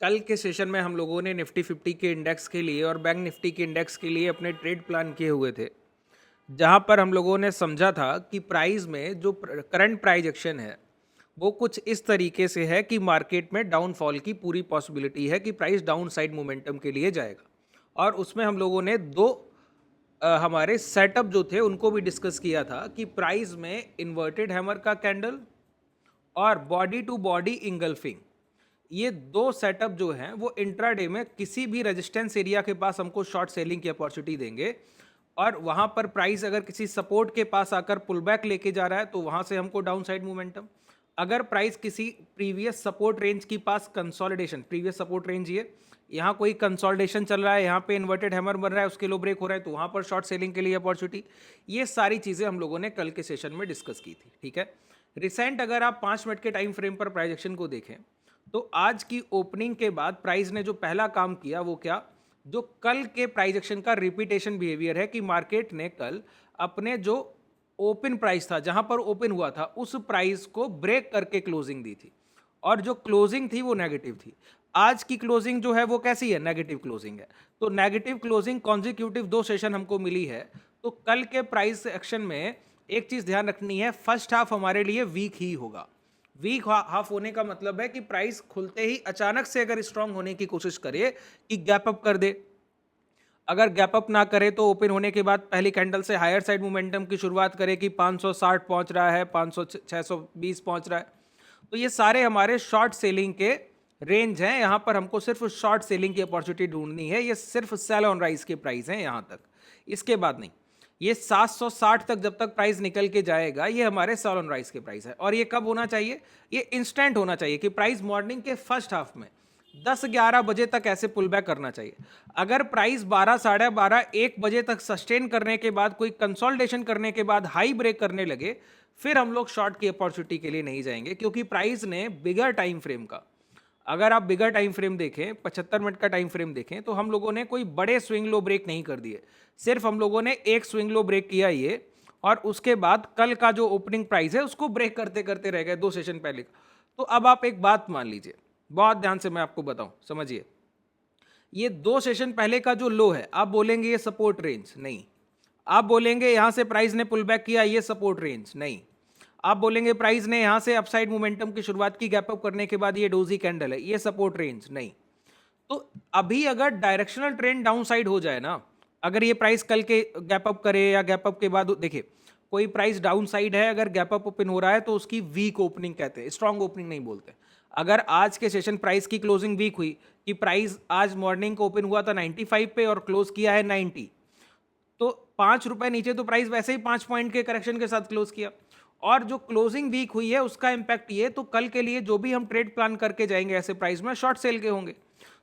कल के सेशन में हम लोगों ने निफ्टी 50 के इंडेक्स के लिए और बैंक निफ्टी के इंडेक्स के लिए अपने ट्रेड प्लान किए हुए थे, जहां पर हम लोगों ने समझा था कि प्राइस में जो करंट प्राइस एक्शन है वो कुछ इस तरीके से है कि मार्केट में डाउनफॉल की पूरी पॉसिबिलिटी है कि प्राइस डाउन साइड मोमेंटम के लिए जाएगा। और उसमें हम लोगों ने दो हमारे सेटअप जो थे उनको भी डिस्कस किया था कि प्राइस में इन्वर्टेड हैमर का कैंडल और बॉडी टू बॉडी इंगल्फिंग, ये दो सेटअप जो हैं वो इंट्राडे में किसी भी रेजिस्टेंस एरिया के पास हमको शॉर्ट सेलिंग की अपॉर्चुनिटी देंगे। और वहां पर प्राइस अगर किसी सपोर्ट के पास आकर पुल बैक लेके जा रहा है तो वहां से हमको डाउन साइड मोमेंटम। अगर प्राइस किसी प्रीवियस सपोर्ट रेंज के पास कंसोलिडेशन, प्रीवियस सपोर्ट रेंज ये यहाँ कोई कंसोलिडेशन चल रहा है, यहाँ पे इन्वर्टेड हैमर बन रहा है, उसके लो ब्रेक हो रहा है तो वहां पर शॉर्ट सेलिंग के लिए अपॉर्चुनिटी। ये सारी चीजें हम लोगों ने कल के सेशन में डिस्कस की थी। ठीक है, रिसेंट अगर आप 5 मिनट के टाइम फ्रेम पर प्राइस एक्शन को देखें तो आज की ओपनिंग के बाद प्राइस ने जो पहला काम किया वो क्या, जो कल के प्राइस एक्शन का रिपीटेशन बिहेवियर है कि मार्केट ने कल अपने जो ओपन प्राइस था, जहां पर ओपन हुआ था, उस प्राइस को ब्रेक करके क्लोजिंग दी थी और जो क्लोजिंग थी वो नेगेटिव थी। आज की क्लोजिंग जो है वो कैसी है, नेगेटिव क्लोजिंग है। तो नेगेटिव क्लोजिंग कॉन्जिक्यूटिव 2 सेशन हमको मिली है। तो कल के प्राइस एक्शन में एक चीज ध्यान रखनी है, फर्स्ट हाफ हमारे लिए वीक ही होगा। वीक हाफ होने का मतलब है कि प्राइस खुलते ही अचानक से अगर स्ट्रांग होने की कोशिश करे कि गैप अप कर दे, अगर गैप अप ना करे तो ओपन होने के बाद पहली कैंडल से हायर साइड मोमेंटम की शुरुआत करे कि 560 पहुंच रहा है, 500 620 पहुंच रहा है, तो ये सारे हमारे शॉर्ट सेलिंग के रेंज हैं। यहां पर हमको सिर्फ शॉर्ट सेलिंग की अपॉर्चुनिटी ढूंढनी है। ये सिर्फ सेल ऑन राइज के प्राइस हैं यहां तक, इसके बाद नहीं। ये 760 तक जब तक प्राइस निकल के जाएगा ये हमारे सेल ऑन राइज के प्राइस है। और ये कब होना चाहिए, ये इंस्टेंट होना चाहिए कि प्राइस मॉर्निंग के फर्स्ट हाफ में 10-11 बजे तक ऐसे पुल बैक करना चाहिए। अगर प्राइस 12, साढ़े 12, 1 बजे तक सस्टेन करने के बाद, कोई कंसोलिडेशन करने के बाद हाई ब्रेक करने लगे, फिर हम लोग शॉर्ट की अपॉर्चुनिटी के लिए नहीं जाएंगे, क्योंकि प्राइस ने बिगर टाइम फ्रेम का, अगर आप बिगर टाइम फ्रेम देखें, 75 मिनट का टाइम फ्रेम देखें, तो हम लोगों ने कोई बड़े स्विंग लो ब्रेक नहीं कर दिए। सिर्फ हम लोगों ने एक स्विंग लो ब्रेक किया ये, और उसके बाद कल का जो ओपनिंग प्राइस है उसको ब्रेक करते करते रह गए 2 सेशन पहले का। तो अब आप एक बात मान लीजिए, बहुत ध्यान से मैं आपको बताऊं, समझिए। ये 2 सेशन पहले का जो लो है, आप बोलेंगे ये सपोर्ट रेंज नहीं। आप बोलेंगे यहां से प्राइस ने पुल बैक किया, ये सपोर्ट रेंज नहीं। आप बोलेंगे प्राइस ने यहां से अपसाइड मोमेंटम की शुरुआत की, गैप अप करने के बाद ये डोजी कैंडल है, ये सपोर्ट रेंज नहीं। तो अभी अगर डायरेक्शनल ट्रेंड डाउन साइड हो जाए ना, अगर ये प्राइस कल के गैप अप करे या गैप अप के बाद, देखिए कोई प्राइस डाउन साइड है, अगर गैप अप ओपन हो रहा है तो उसकी वीक ओपनिंग कहते हैं, स्ट्रांग ओपनिंग नहीं बोलते। अगर आज के सेशन प्राइस की क्लोजिंग वीक हुई, कि प्राइस आज मॉर्निंग को ओपन हुआ था 95 पे और क्लोज किया है 90, तो 5 रुपए नीचे तो प्राइस वैसे ही 5 पॉइंट के करेक्शन के साथ क्लोज किया। और जो क्लोजिंग वीक हुई है उसका इंपैक्ट ये, तो कल के लिए जो भी हम ट्रेड प्लान करके जाएंगे ऐसे प्राइस में, शॉर्ट सेल के होंगे।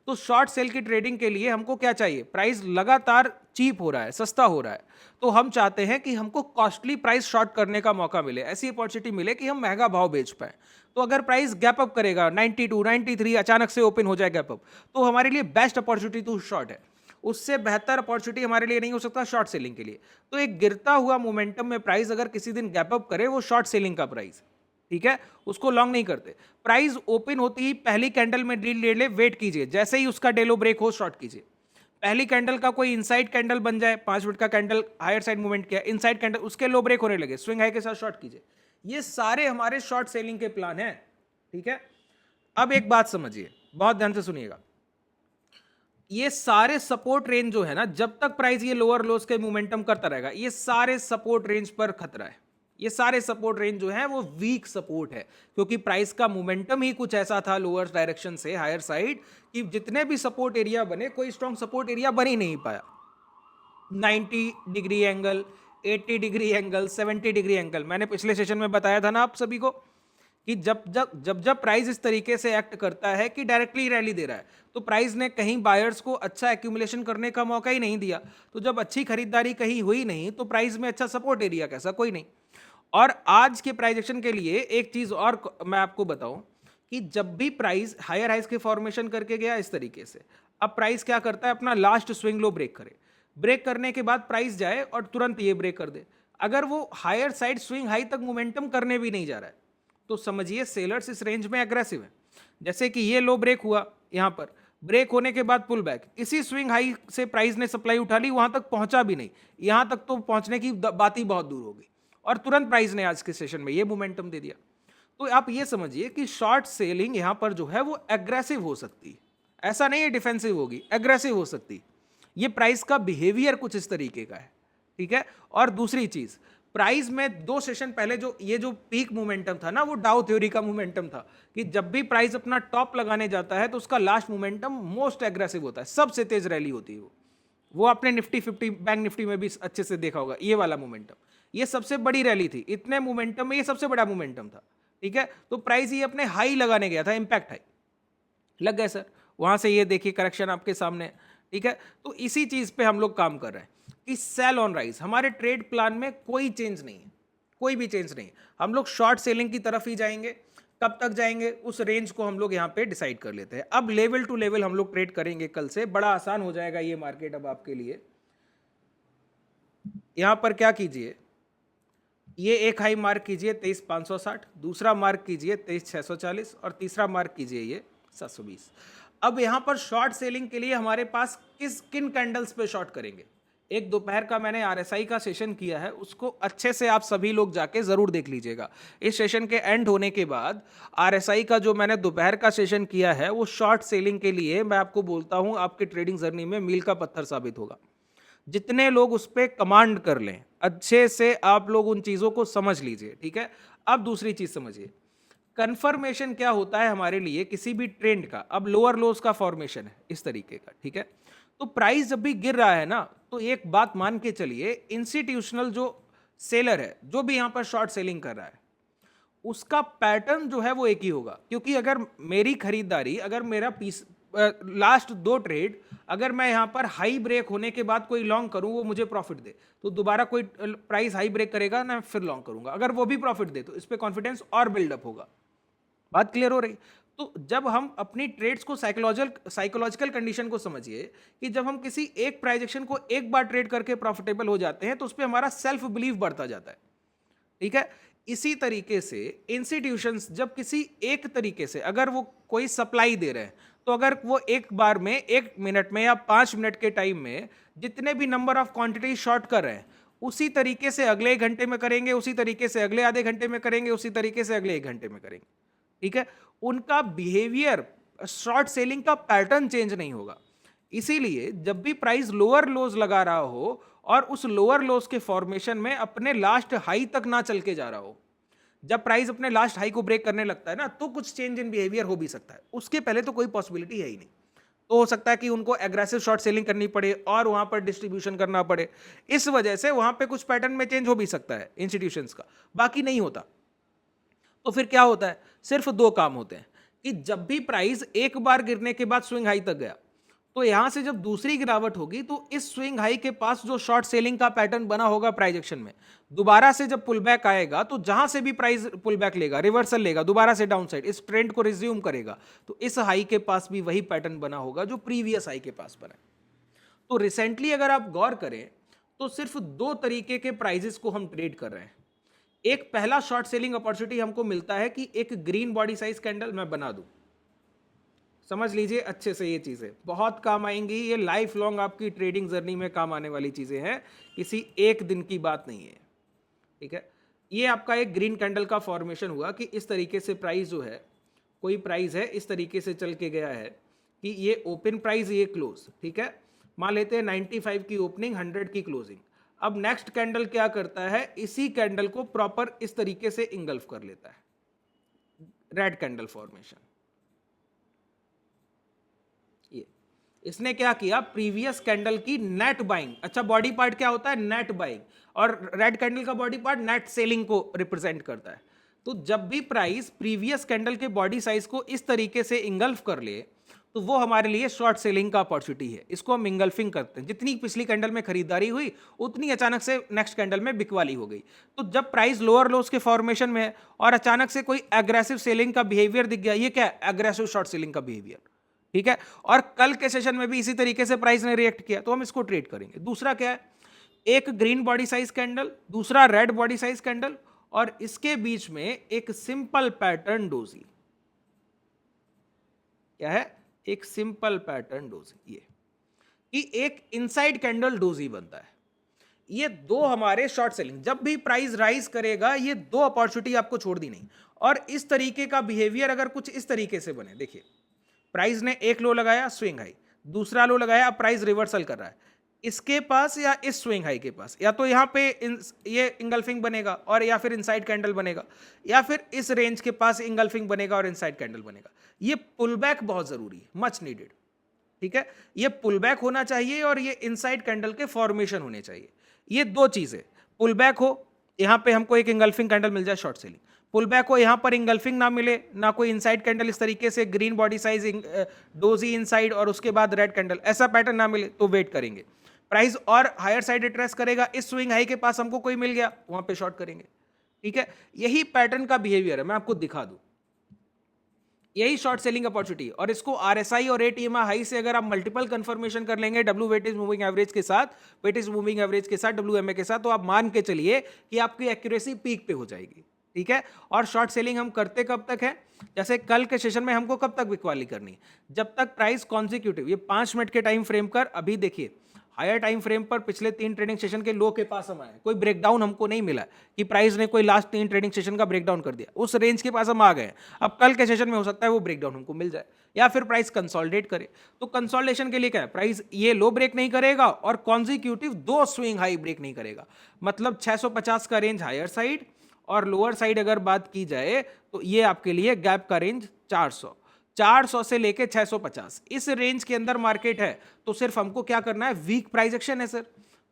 तो शॉर्ट सेल की ट्रेडिंग के लिए हमको क्या चाहिए, प्राइस लगातार चीप हो रहा है, सस्ता हो रहा है, तो हम चाहते हैं कि हमको कॉस्टली प्राइस शॉर्ट करने का मौका मिले, ऐसी अपॉर्चुनिटी मिले कि हम महंगा भाव बेच पाए। तो अगर प्राइस गैप अप करेगा 92, 93, अचानक से ओपन हो जाए गैप अप, तो हमारे लिए बेस्ट अपॉर्चुनिटी तो शॉर्ट है। उससे बेहतर अपॉर्चुनिटी हमारे लिए नहीं हो सकता शॉर्ट सेलिंग के लिए। तो एक गिरता हुआ मोमेंटम में प्राइस अगर किसी दिन गैप अप करे, वो शॉर्ट सेलिंग का प्राइस, ठीक है, उसको लॉन्ग नहीं करते। प्राइस ओपन होती ही पहली कैंडल में डील ले ले, वेट कीजिए, जैसे ही उसका डेलो ब्रेक हो शॉर्ट कीजिए। पहली कैंडल का कोई इनसाइड कैंडल बन जाए, 5 मिनट का कैंडल हायर साइड मूवमेंट किया, इनसाइड कैंडल, उसके लो ब्रेक होने लगे, स्विंग हाई के साथ शॉर्ट कीजिए। ये सारे हमारे शॉर्ट सेलिंग के प्लान हैं। ठीक है, अब एक बात समझिए, बहुत ध्यान से सुनिएगा। ये सारे सपोर्ट रेंज जो है ना, जब तक प्राइस ये लोअर लोस के मोमेंटम करता रहेगा, ये सारे सपोर्ट रेंज पर खतरा है। ये सारे सपोर्ट रेंज जो है वो वीक सपोर्ट है, क्योंकि प्राइस का मोमेंटम ही कुछ ऐसा था लोअर डायरेक्शन से हायर साइड, कि जितने भी सपोर्ट एरिया बने, कोई स्ट्रॉन्ग सपोर्ट एरिया बन ही नहीं पाया। 90 degree angle, 80 degree angle, 70 degree angle, मैंने पिछले सेशन में बताया था ना आप सभी को कि जब प्राइस इस तरीके से एक्ट करता है कि डायरेक्टली रैली दे रहा है, तो प्राइस ने कहीं बायर्स को अच्छा एक्यूमुलेशन करने का मौका ही नहीं दिया। तो जब अच्छी खरीदारी कहीं हुई नहीं, तो प्राइस में अच्छा सपोर्ट एरिया कैसा, कोई नहीं। और आज के प्राइस एक्शन के लिए एक चीज और मैं आपको बताऊं, कि जब भी प्राइस हायर हाइज के फॉर्मेशन करके गया इस तरीके से, अब प्राइस क्या करता है, अपना लास्ट स्विंग लो ब्रेक करे, ब्रेक करने के बाद प्राइस जाए और तुरंत ये ब्रेक कर दे। अगर वो हायर साइड स्विंग हाई तक मोमेंटम करने भी नहीं जा रहा है, तो समझिए सेलर्स इस रेंज में एग्रेसिव है। जैसे कि ये लो ब्रेक हुआ, यहाँ पर ब्रेक होने के बाद पुल बैक, इसी स्विंग हाई से प्राइस ने सप्लाई उठा ली, वहां तक पहुंचा भी नहीं, यहां तक तो पहुंचने की बात ही बहुत दूर होगी, और तुरंत प्राइस ने आज के सेशन में ये मोमेंटम दे दिया। तो आप ये समझिए कि शॉर्ट सेलिंग यहां पर जो है वो एग्रेसिव हो सकती है, ऐसा नहीं है डिफेंसिव होगी, एग्रेसिव हो सकती। ये प्राइस का बिहेवियर कुछ इस तरीके का है, ठीक है। और दूसरी चीज, प्राइस में 2 सेशन पहले जो ये जो पीक मोमेंटम था ना, वो डाउ थ्योरी का मोमेंटम था कि जब भी प्राइस अपना टॉप लगाने जाता है तो उसका लास्ट मोमेंटम मोस्ट एग्रेसिव होता है, सबसे तेज रैली होती है वो आपने निफ्टी 50 बैंक निफ्टी में भी अच्छे से देखा होगा। ये वाला मोमेंटम, ये सबसे बड़ी रैली थी, इतने मोमेंटम में ये सबसे बड़ा मोमेंटम था, ठीक है। तो प्राइस ये अपने हाई लगाने गया था, इंपैक्ट हाई लग गए सर, वहां से ये देखिए करेक्शन आपके सामने, ठीक है। तो इसी चीज पे हम लोग काम कर रहे हैं कि सेल ऑन राइज, हमारे ट्रेड प्लान में कोई चेंज नहीं है, कोई भी चेंज नहीं, हम लोग शॉर्ट सेलिंग की तरफ ही जाएंगे। कब तक जाएंगे उस रेंज को हम लोग यहाँ पे डिसाइड कर लेते हैं। अब लेवल टू लेवल हम लोग ट्रेड करेंगे, कल से बड़ा आसान हो जाएगा ये मार्केट अब आपके लिए। यहां पर क्या कीजिए, ये एक हाई मार्क कीजिए 23,560, दूसरा मार्क कीजिए 23,640 और तीसरा मार्क कीजिए ये 720। अब यहां पर शॉर्ट सेलिंग के लिए हमारे पास किन कैंडल्स पे शॉर्ट करेंगे, एक दोपहर का मैंने आरएसआई का सेशन किया है, उसको अच्छे से आप सभी लोग जाके जरूर देख लीजिएगा। इस सेशन के एंड होने के बाद आरएसआई का जो मैंने दोपहर का सेशन किया है वो शॉर्ट सेलिंग के लिए मैं आपको बोलता हूं आपके ट्रेडिंग जर्नी में मील का पत्थर साबित होगा। जितने लोग उस पर कमांड कर लें अच्छे से, आप लोग उन चीजों को समझ लीजिए, ठीक है। अब दूसरी चीज समझिए, कंफर्मेशन क्या होता है हमारे लिए किसी भी ट्रेंड का। अब लोअर लोज का फॉर्मेशन है इस तरीके का, ठीक है। तो प्राइस जब भी गिर रहा है ना, तो एक बात मान के चलिए, इंस्टीट्यूशनल जो सेलर है, जो भी यहां पर शॉर्ट सेलिंग कर रहा है, उसका पैटर्न जो है वो एक ही होगा। क्योंकि अगर मेरी खरीदारी, अगर मेरा पीस लास्ट 2 ट्रेड अगर मैं यहां पर हाई ब्रेक होने के बाद कोई लॉन्ग करूं, वो मुझे प्रॉफिट दे, तो दोबारा कोई प्राइस हाई ब्रेक करेगा ना, फिर लॉन्ग करूंगा, अगर वो भी प्रॉफिट दे तो इस पे कॉन्फिडेंस और बिल्डअप होगा। बात क्लियर हो रही। तो जब हम अपनी ट्रेड्स को साइकोलॉजिकल कंडीशन को समझिए कि जब हम किसी एक प्राइस एक्शन को एक बार ट्रेड करके प्रॉफिटेबल हो जाते हैं तो उस पर हमारा सेल्फ बिलीफ बढ़ता जाता है, ठीक है। इसी तरीके से इंस्टीट्यूशंस जब किसी एक तरीके से अगर वो कोई सप्लाई दे रहे हैं, तो अगर वो एक बार में 1 मिनट में या 5 मिनट के टाइम में जितने भी नंबर ऑफ क्वांटिटी शॉर्ट कर रहे हैं, उसी तरीके से अगले 1 घंटे में करेंगे, उसी तरीके से अगले आधे घंटे में करेंगे, उसी तरीके से अगले 1 घंटे में करेंगे, ठीक है। उनका बिहेवियर, शॉर्ट सेलिंग का पैटर्न चेंज नहीं होगा। इसीलिए जब भी प्राइस लोअर लोज लगा रहा हो और उस लोअर लोज के फॉर्मेशन में अपने लास्ट हाई तक ना चल के जा रहा हो, जब प्राइस अपने लास्ट हाई को ब्रेक करने लगता है ना, तो कुछ चेंज इन बिहेवियर हो भी सकता है। उसके पहले तो कोई पॉसिबिलिटी है ही नहीं। तो हो सकता है कि उनको एग्रेसिव शॉर्ट सेलिंग करनी पड़े और वहां पर डिस्ट्रीब्यूशन करना पड़े, इस वजह से वहां पे कुछ पैटर्न में चेंज हो भी सकता है इंस्टीट्यूशंस का, बाकी नहीं होता। तो फिर क्या होता है, सिर्फ 2 काम होते हैं कि जब भी प्राइस एक बार गिरने के बाद स्विंग हाई तक गया, तो यहां से जब दूसरी गिरावट होगी तो इस स्विंग हाई के पास जो शॉर्ट सेलिंग का पैटर्न बना होगा प्राइस एक्शन में, दोबारा से जब पुल बैक आएगा तो जहां से भी प्राइस पुल बैक लेगा, रिवर्सल लेगा, दोबारा से डाउन साइड इस ट्रेंड को रिज्यूम करेगा, तो इस हाई के पास भी वही पैटर्न बना होगा जो प्रीवियस हाई के पास बना है। तो रिसेंटली अगर आप गौर करें तो सिर्फ 2 तरीके के प्राइजेस को हम ट्रेड कर रहे हैं। एक पहला शॉर्ट सेलिंग अपॉर्चुनिटी हमको मिलता है कि एक ग्रीन बॉडी साइज कैंडल मैं बना दूं। समझ लीजिए अच्छे से, ये चीजें बहुत काम आएंगी, ये लाइफ लॉन्ग आपकी ट्रेडिंग जर्नी में काम आने वाली चीजें हैं, किसी एक दिन की बात नहीं है, ठीक है। ये आपका एक ग्रीन कैंडल का फॉर्मेशन हुआ कि इस तरीके से प्राइस जो है, कोई प्राइस है इस तरीके से चल के गया है कि ये ओपन प्राइस, ये क्लोज, ठीक है। मान लेते हैं 95 की ओपनिंग, 100 की क्लोजिंग। अब नेक्स्ट कैंडल क्या करता है, इसी कैंडल को प्रॉपर इस तरीके से इंगल्फ कर लेता है, रेड कैंडल फॉर्मेशन। ये इसने क्या किया, प्रीवियस कैंडल की नेट बाइंग, अच्छा बॉडी पार्ट क्या होता है, नेट बाइंग, और रेड कैंडल का बॉडी पार्ट नेट सेलिंग को रिप्रेजेंट करता है। तो जब भी प्राइस प्रीवियस कैंडल के बॉडी साइज को इस तरीके से इंगल्फ कर ले, तो वो हमारे लिए शॉर्ट सेलिंग का अपॉर्चुनिटी है। इसको हम इंगल्फिंग करते हैं। जितनी पिछली कैंडल में खरीदारी हुई उतनी अचानक से नेक्स्ट कैंडल में बिकवाली हो गई। तो जब प्राइस लोअर लोस के फॉर्मेशन में है और अचानक से कोई एग्रेसिव सेलिंग का बिहेवियर दिख गया, ये क्या है, एग्रेसिव शॉर्ट सेलिंग का बिहेवियर, ठीक है। और कल के सेशन में भी इसी तरीके से प्राइस ने रिएक्ट किया, तो हम इसको ट्रेड करेंगे। दूसरा क्या है, एक ग्रीन बॉडी साइज कैंडल, दूसरा रेड बॉडी साइज कैंडल, और इसके बीच में एक सिंपल पैटर्न डोजी। क्या है, एक सिंपल पैटर्न डोजी, ये कि एक इनसाइड कैंडल डोजी बनता है। ये दो हमारे शॉर्ट सेलिंग, जब भी प्राइस राइज करेगा ये दो अपॉर्चुनिटी आपको छोड़ दी नहीं। और इस तरीके का बिहेवियर अगर कुछ इस तरीके से बने, देखिए प्राइस ने एक लो लगाया स्विंग हाई, दूसरा लो लगाया, अब प्राइस रिवर्सल कर रहा है इसके पास या इस स्विंग हाई के पास, या तो यहाँ पे ये इंगल्फिंग बनेगा और या फिर इनसाइड कैंडल बनेगा, या फिर इस रेंज के पास इंगल्फिंग बनेगा और इनसाइड कैंडल बनेगा। ये पुल बैक बहुत जरूरी है, मच नीडेड। ठीक है, ये पुल बैक होना चाहिए और ये इनसाइड कैंडल के फॉर्मेशन होने चाहिए। ये दो चीजें, पुल बैक हो, यहां पे हमको एक इंगल्फिंग कैंडल मिल जाए शॉर्ट सेलिंग, पुल बैक हो यहां पर इंगल्फिंग ना मिले, ना कोई इनसाइड कैंडल इस तरीके से green body size doji inside और उसके बाद रेड कैंडल, ऐसा पैटर्न ना मिले तो वेट करेंगे। प्राइस और हायर साइड रिट्रेस करेगा, इस स्विंग हाई के पास हमको कोई मिल गया वहां पे शॉर्ट करेंगे। ठीक है, यही पैटर्न का बिहेवियर है, मैं आपको दिखा दूं, यही शॉर्ट सेलिंग अपॉर्चुनिटी। और इसको आरएसआई और एटीएमआई हाई से अगर आप मल्टीपल कंफर्मेशन कर लेंगे डब्ल्यू वेटेज मूविंग एवरेज के साथ, वेटेज मूविंग एवरेज के साथ, डब्ल्यूएमए के साथ, तो आप मान के चलिए कि आपकी एक्यूरेसी पीक पे हो जाएगी। ठीक है, और शॉर्ट सेलिंग हम करते कब तक है, जैसे कल के सेशन में हमको कब तक बिकवाली करनी है, जब तक प्राइस कॉन्जिक्यूटिव, ये 5 मिनट के टाइम फ्रेम कर, अभी देखिए हायर टाइम फ्रेम पर पिछले 3 ट्रेडिंग सेशन के लो के पास हम आए, कोई ब्रेकडाउन हमको नहीं मिला कि प्राइस ने कोई लास्ट 3 ट्रेडिंग सेशन का ब्रेकडाउन कर दिया, उस रेंज के पास हम आ गए। अब कल के सेशन में हो सकता है वो ब्रेकडाउन हमको मिल जाए या फिर प्राइस कंसोलिडेट करे। तो कंसोलिडेशन के लिए क्या है, प्राइस ये लो ब्रेक नहीं करेगा और कॉन्जिक्यूटिव 2 स्विंग हाई ब्रेक नहीं करेगा, मतलब 650 का रेंज हायर साइड और लोअर साइड अगर बात की जाए तो ये आपके लिए गैप का रेंज 400 से लेके 650, इस रेंज के अंदर मार्केट है। तो सिर्फ हमको क्या करना है, वीक प्राइस एक्शन है सर,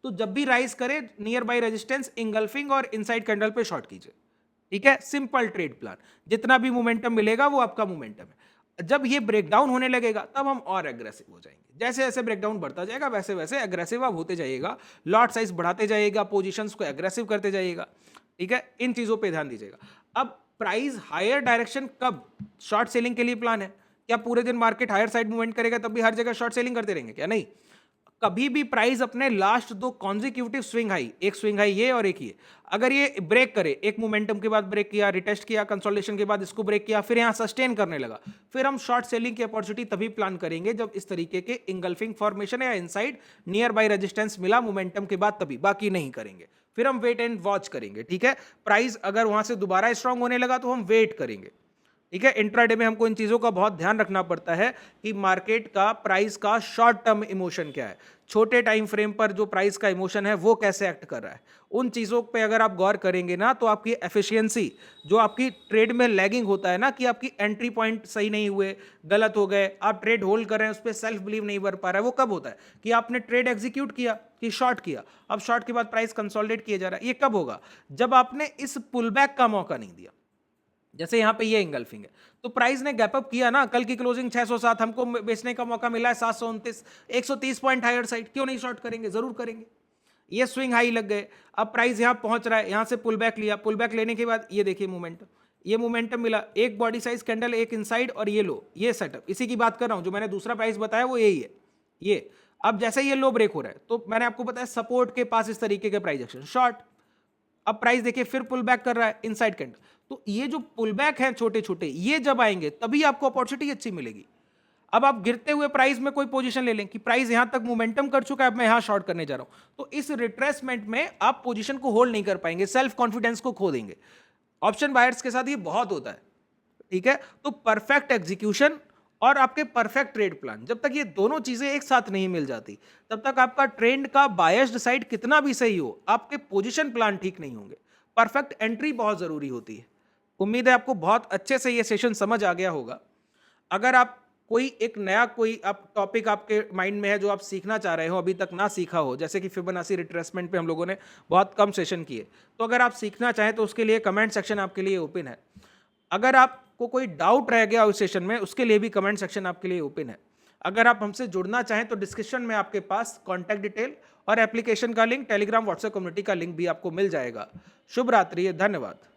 तो जब भी राइज करे नियर बाय रेजिस्टेंस इंगल्फिंग और इनसाइड कैंडल पे शॉर्ट कीजिए। ठीक है, सिंपल ट्रेड प्लान, जितना भी मोमेंटम मिलेगा वो आपका मोमेंटम है। जब ये ब्रेकडाउन होने लगेगा तब हम और एग्रेसिव हो जाएंगे, जैसे जैसे ब्रेकडाउन बढ़ता जाएगा वैसे वैसे एग्रेसिव आप होते जाइएगा, लॉट साइज बढ़ाते जाइएगा, पोजीशंस को एग्रेसिव करते जाइएगा। ठीक है, इन चीजों पे ध्यान दीजिएगा। अब प्राइस हायर डायरेक्शन कब शॉर्ट सेलिंग के लिए प्लान है, क्या पूरे दिन मार्केट हायर साइड मूवमेंट करेगा तब भी हर जगह शॉर्ट सेलिंग करते रहेंगे क्या, नहीं। कभी भी प्राइस अपने लास्ट 2 कॉन्जिक्यूटिव स्विंग हाई, एक स्विंग हाई ये और एक ये, अगर ये ब्रेक करे, एक मोमेंटम के बाद ब्रेक किया, रिटेस्ट किया, कंसोलिडेशन के बाद इसको ब्रेक किया, फिर यहां सस्टेन करने लगा, फिर हम शॉर्ट सेलिंग की अपॉर्चुनिटी तभी प्लान करेंगे जब इस तरीके के इंगल्फिंग फॉर्मेशन या इनसाइड नियर बाय रेजिस्टेंस मिला मोमेंटम के बाद, तभी, बाकी नहीं करेंगे। फिर हम वेट एंड वॉच करेंगे। ठीक है, प्राइस अगर वहां से दोबारा स्ट्रांग होने लगा तो हम वेट करेंगे। ठीक है, इंट्राडे में हमको इन चीजों का बहुत ध्यान रखना पड़ता है कि मार्केट का प्राइस का शॉर्ट टर्म इमोशन क्या है, छोटे टाइम फ्रेम पर जो प्राइस का इमोशन है वो कैसे एक्ट कर रहा है, उन चीजों पे अगर आप गौर करेंगे ना तो आपकी एफिशिएंसी, जो आपकी ट्रेड में लैगिंग होता है ना कि आपकी एंट्री पॉइंट सही नहीं हुए, गलत हो गए, आप ट्रेड होल्ड कर रहे हैं, उस पर सेल्फ बिलीव नहीं बढ़ पा रहा है, वो कब होता है कि आपने ट्रेड एग्जीक्यूट किया, कि शॉर्ट किया, अब शॉर्ट के बाद प्राइस कंसोलिडेट किया जा रहा है, ये कब होगा, जब आपने इस पुलबैक का मौका नहीं दिया। जैसे यहां पे ये इंगल्फिंग है तो प्राइस ने गैप अप किया ना, कल की क्लोजिंग 607, हमको बेचने का मौका मिला है 729, 130 पॉइंट हायर साइड, क्यों नहीं शॉर्ट करेंगे, जरूर करेंगे। ये स्विंग हाई लग गए, अब प्राइस यहां पहुंच रहा है, यहां से पुल बैक लिया, पुल बैक लेने के बाद ये देखिए मोमेंटम, ये मोमेंटम मिला, एक बॉडी साइज कैंडल, एक इनसाइड और ये लो, ये सेटअप, इसी की बात कर रहा हूं, जो मैंने दूसरा प्राइस बताया वो यही है। ये अब जैसे ये लो ब्रेक हो रहा है तो मैंने आपको बताया सपोर्ट के पास इस तरीके के प्राइस एक्शन शॉर्ट, अब प्राइस देखिए फिर पुल बैक कर रहा है इनसाइड कैंडल, तो ये जो पुल बैक है छोटे छोटे, ये जब आएंगे तभी आपको अपॉर्चुनिटी अच्छी मिलेगी। अब आप गिरते हुए प्राइस में कोई पोजीशन ले लें कि प्राइस यहां तक मोमेंटम कर चुका है, अब मैं यहां शॉर्ट करने जा रहा हूं, तो इस रिट्रेसमेंट में आप पोजीशन को होल्ड नहीं कर पाएंगे, सेल्फ कॉन्फिडेंस को खो देंगे। ऑप्शन बायर्स के साथ ये बहुत होता है। ठीक है, तो परफेक्ट एग्जीक्यूशन और आपके परफेक्ट ट्रेड प्लान, जब तक ये दोनों चीजें एक साथ नहीं मिल जाती तब तक आपका ट्रेंड का बायस्ड साइड कितना भी सही हो, आपके पोजीशन प्लान ठीक नहीं होंगे। परफेक्ट एंट्री बहुत जरूरी होती है। उम्मीद है आपको बहुत अच्छे से ये सेशन समझ आ गया होगा। अगर आप कोई एक नया कोई आप टॉपिक आपके माइंड में है जो आप सीखना चाह रहे हो, अभी तक ना सीखा हो, जैसे कि फिबोनाची रिट्रेसमेंट पे हम लोगों ने बहुत कम सेशन किए, तो अगर आप सीखना चाहें तो उसके लिए कमेंट सेक्शन आपके लिए ओपन है। अगर आपको कोई डाउट रह गया उस सेशन में, उसके लिए भी कमेंट सेक्शन आपके लिए ओपन है। अगर आप हमसे जुड़ना चाहें तो डिस्क्रिप्शन में आपके पास कॉन्टैक्ट डिटेल और एप्लीकेशन का लिंक, टेलीग्राम व्हाट्सएप कम्युनिटी का लिंक भी आपको मिल जाएगा। शुभ रात्रि, धन्यवाद।